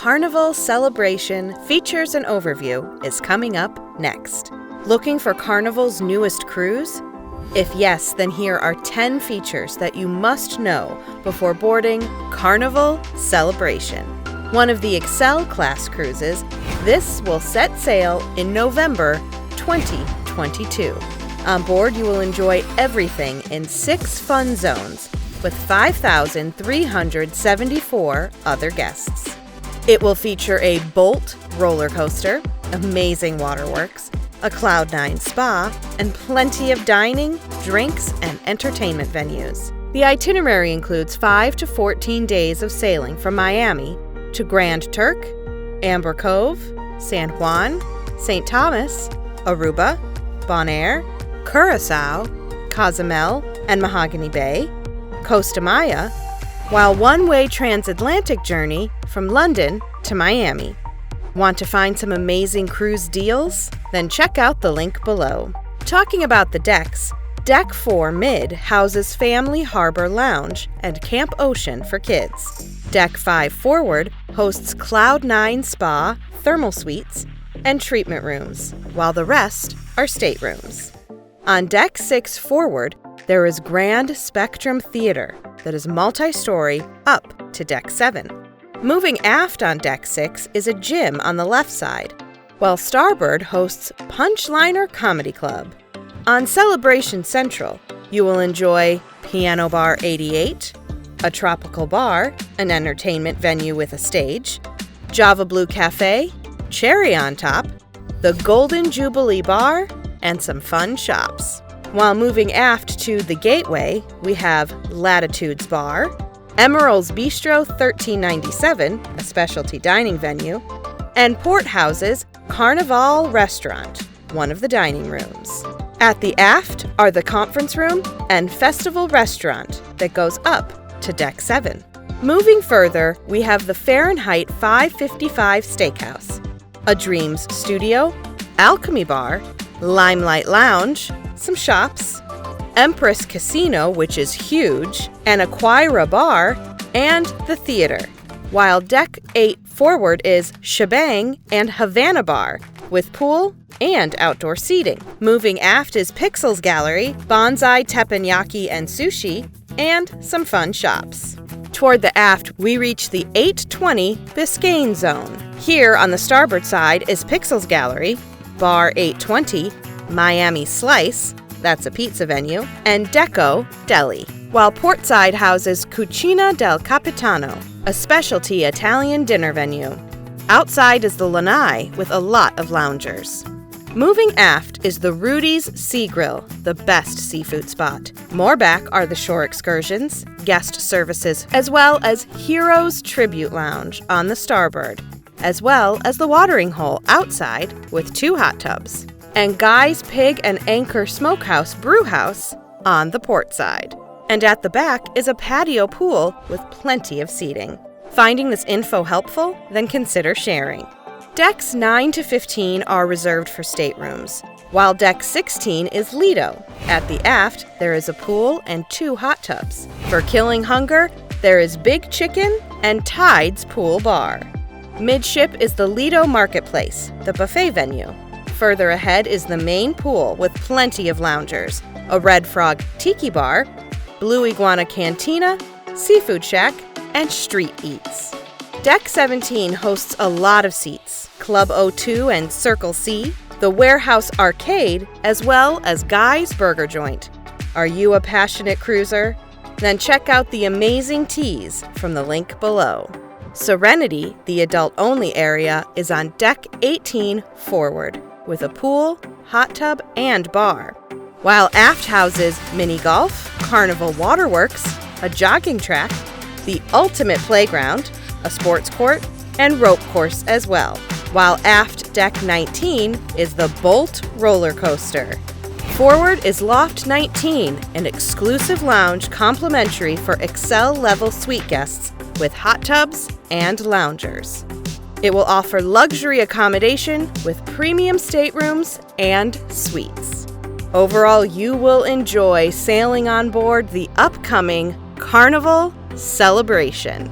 Carnival Celebration Features and Overview is coming up next. Looking for Carnival's newest cruise? If yes, then here are 10 features that you must know before boarding Carnival Celebration. One of the Excel class cruises, this will set sail in November 2022. On board, you will enjoy everything in 6 fun zones with 5,374 other guests. It will feature a Bolt roller coaster, amazing waterworks, a Cloud9 spa, and plenty of dining, drinks, and entertainment venues. The itinerary includes 5 to 14 days of sailing from Miami to Grand Turk, Amber Cove, San Juan, St. Thomas, Aruba, Bonaire, Curaçao, Cozumel, and Mahogany Bay, Costa Maya, while one-way transatlantic journey from London to Miami. Want to find some amazing cruise deals? Then check out the link below. Talking about the decks, Deck 4 Mid houses Family Harbor Lounge and Camp Ocean for kids. Deck 5 Forward hosts Cloud9 Spa, thermal suites, and treatment rooms, while the rest are staterooms. On Deck 6 Forward, there is Grand Spectrum Theater that is multi-story up to Deck 7. Moving aft on Deck 6 is a gym on the left side, while Starboard hosts Punchliner Comedy Club. On Celebration Central, you will enjoy Piano Bar 88, a tropical bar, an entertainment venue with a stage, Java Blue Cafe, Cherry on Top, the Golden Jubilee Bar, and some fun shops. While moving aft to the Gateway, we have Latitudes Bar, Emerald's Bistro 1397, a specialty dining venue, and Port houses Carnival Restaurant, one of the dining rooms. At the aft are the conference room and festival restaurant that goes up to Deck 7. Moving further, we have the Fahrenheit 555 Steakhouse, a Dreams Studio, Alchemy Bar, Limelight Lounge, some shops, Empress Casino, which is huge, an Aquira Bar, and the theater, while Deck 8 Forward is Shebang and Havana Bar, with pool and outdoor seating. Moving aft is Pixels Gallery, Bonsai Teppanyaki and Sushi, and some fun shops. Toward the aft, we reach the 820 Biscayne Zone. Here on the starboard side is Pixels Gallery, Bar 820, Miami Slice, that's a pizza venue, and Deco Deli, while portside houses Cucina del Capitano, a specialty Italian dinner venue. Outside is the Lanai with a lot of loungers. Moving aft is the Rudy's Sea Grill, the best seafood spot. More back are the shore excursions, guest services, as well as Heroes Tribute Lounge on the starboard, as well as the watering hole outside with 2 hot tubs, and Guy's Pig and Anchor Smokehouse Brewhouse on the port side. And at the back is a patio pool with plenty of seating. Finding this info helpful? Then consider sharing. Decks 9 to 15 are reserved for staterooms, while Deck 16 is Lido. At the aft, there is a pool and 2 hot tubs. For killing hunger, there is Big Chicken and Tide's Pool Bar. Midship is the Lido Marketplace, the buffet venue. Further ahead is the main pool with plenty of loungers, a Red Frog Tiki Bar, Blue Iguana Cantina, Seafood Shack, and Street Eats. Deck 17 hosts a lot of seats, Club O2 and Circle C, the Warehouse Arcade, as well as Guy's Burger Joint. Are you a passionate cruiser? Then check out the amazing teas from the link below. Serenity, the adult-only area, is on Deck 18 Forward, with a pool, hot tub, and bar, while aft houses mini golf, Carnival Waterworks, a jogging track, the ultimate playground, a sports court, and rope course as well, while aft Deck 19 is the Bolt roller coaster. Forward is Loft 19, an exclusive lounge complimentary for Excel level suite guests with hot tubs and loungers. It will offer luxury accommodation with premium staterooms and suites. Overall, you will enjoy sailing on board the upcoming Carnival Celebration.